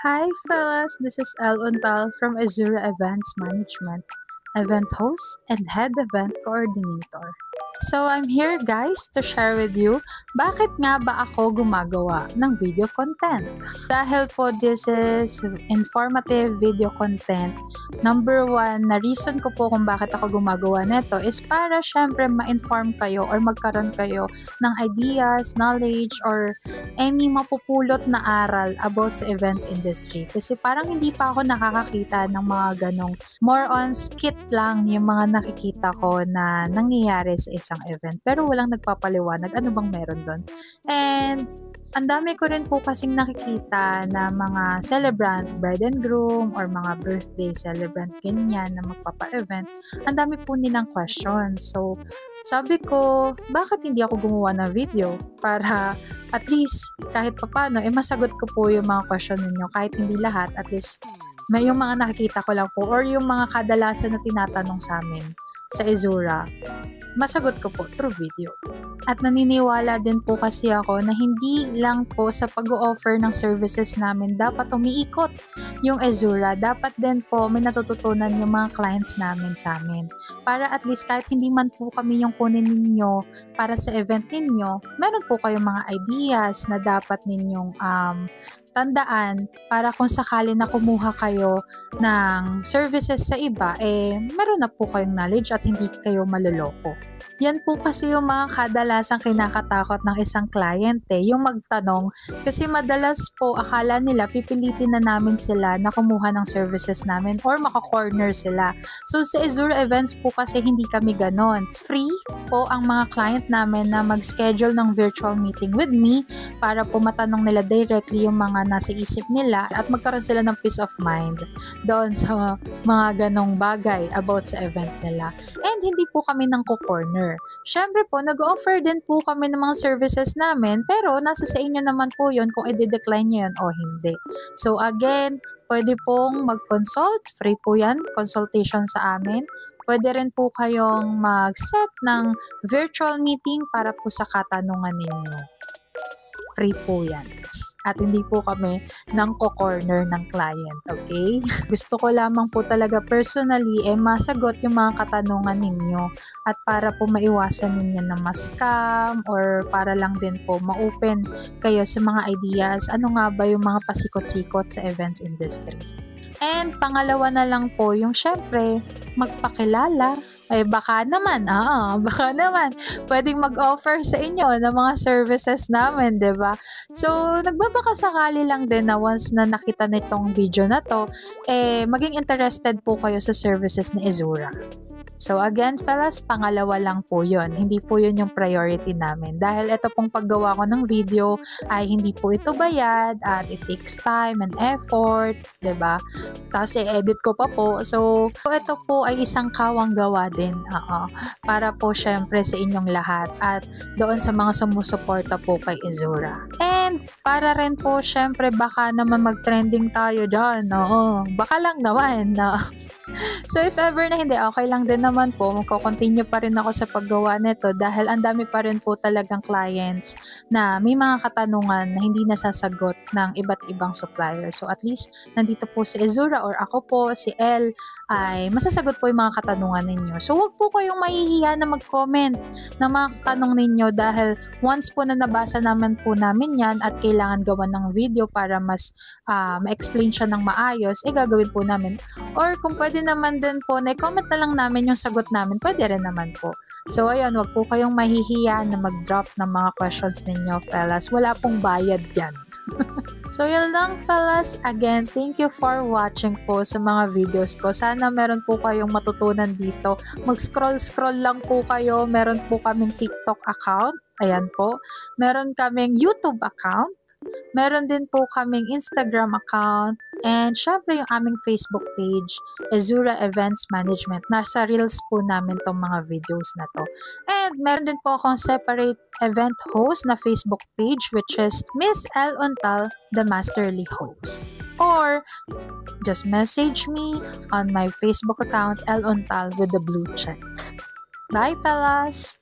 Hi fellas, this is El Untal from Azura Events Management, event host and head event coordinator. So I'm here guys to share with you bakit nga ba ako gumagawa ng video content. Dahil po this is informative video content, number one na reason ko po kung bakit ako gumagawa nito is para syempre ma-inform kayo or magkaroon kayo ng ideas, knowledge, or any mapupulot na aral about sa events industry. Kasi parang hindi pa ako nakakakita ng mga ganong more on skit lang yung mga nakikita ko na nangyayari sa isang event. Pero walang nagpapaliwanag ano bang meron doon. And ang dami ko rin po kasing nakikita na mga celebrant, bride and groom, or mga birthday celebrant ganyan na magpapa-event. Ang dami po nilang questions. So, sabi ko, bakit hindi ako gumawa ng video para at least kahit papano, masagot ko po yung mga question ninyo. Kahit hindi lahat, at least may yung mga nakikita ko lang po or yung mga kadalasan na tinatanong sa amin sa Azura, masagot ko po through video. At naniniwala din po kasi ako na hindi lang po sa pag-o-offer ng services namin dapat umiikot yung Azura. Dapat din po may natututunan yung mga clients namin sa amin. Para at least kahit hindi man po kami yung kunin ninyo para sa event ninyo, meron po kayong mga ideas na dapat ninyong tandaan para kung sakali na kumuha kayo ng services sa iba, meron na po kayong knowledge at hindi kayo maluloko. Yan po kasi yung mga kadalasang kinakatakot ng isang client yung magtanong kasi madalas po akala nila pipilitin na namin sila na kumuha ng services namin or maka-corner sila. So sa Azura Events po kasi hindi kami ganon. Free po ang mga client namin na mag-schedule ng virtual meeting with me para po matanong nila directly yung mga nasa isip nila at magkaroon sila ng peace of mind doon sa mga ganong bagay about sa event nila. And hindi po kami nang corner. Syempre po, nag-offer din po kami ng mga services namin pero nasa sa inyo naman po yun kung i-decline nyo yun o hindi. So again, pwede pong mag-consult. Free po yan, consultation sa amin. Pwede rin po kayong mag-set ng virtual meeting para po sa katanungan ninyo. Free po yan. At hindi po kami nang ko-corner ng client, okay? Gusto ko lamang po talaga personally masagot yung mga katanungan ninyo at para po maiwasan ninyo na ma-scam or para lang din po ma-open kayo sa mga ideas, ano nga ba yung mga pasikot-sikot sa events industry. And pangalawa na lang po yung syempre magpakilala. Baka naman, pwedeng mag-offer sa inyo ng mga services namin, diba? So, nagbabaka sakali lang din na once na nakita nitong video na to, maging interested po kayo sa services ni Azura. So again, fellas, pangalawa lang po yun. Hindi po yun yung priority namin. Dahil ito pong paggawa ko ng video ay hindi po ito bayad at it takes time and effort, diba? Tapos i-edit ko pa po. So, ito po ay isang kawang gawa din. Para po syempre sa inyong lahat at doon sa mga sumusuporta po kay Azura. And para rin po syempre baka naman mag-trending tayo dyan. Baka lang naman. So if ever na hindi, okay lang din naman po, magko-continue pa rin ako sa paggawa nito dahil ang dami pa rin po talagang clients na may mga katanungan na hindi nasasagot ng iba't ibang supplier. So at least nandito po si Azura or ako po, si El, ay masasagot po yung mga katanungan ninyo. So wag po kayong mahihiya na mag-comment ng mga katanong ninyo dahil once po na nabasa naman po namin yan at kailangan gawan ng video para mas ma-explain siya ng maayos, gagawin po namin. Or kung pwede naman din po, na-comment na lang namin yung sagot namin, pwede rin naman po. So ayun, wag po kayong mahihiya na mag-drop ng mga questions ninyo, fellas. Wala pong bayad dyan. So yun lang, fellas. Again, thank you for watching po sa mga videos ko. Sana meron po kayong matutunan dito. Mag-scroll lang po kayo. Meron po kaming TikTok account. Ayan po. Meron kaming YouTube account. Meron din po kaming Instagram account. And syempre yung aming Facebook page, Azura Events Management. Nasa Reels po namin tong mga videos na to. And meron din po akong separate event host na Facebook page which is Miss El Untal, the Masterly Host. Or just message me on my Facebook account, El Untal with the blue check. Bye, fellas!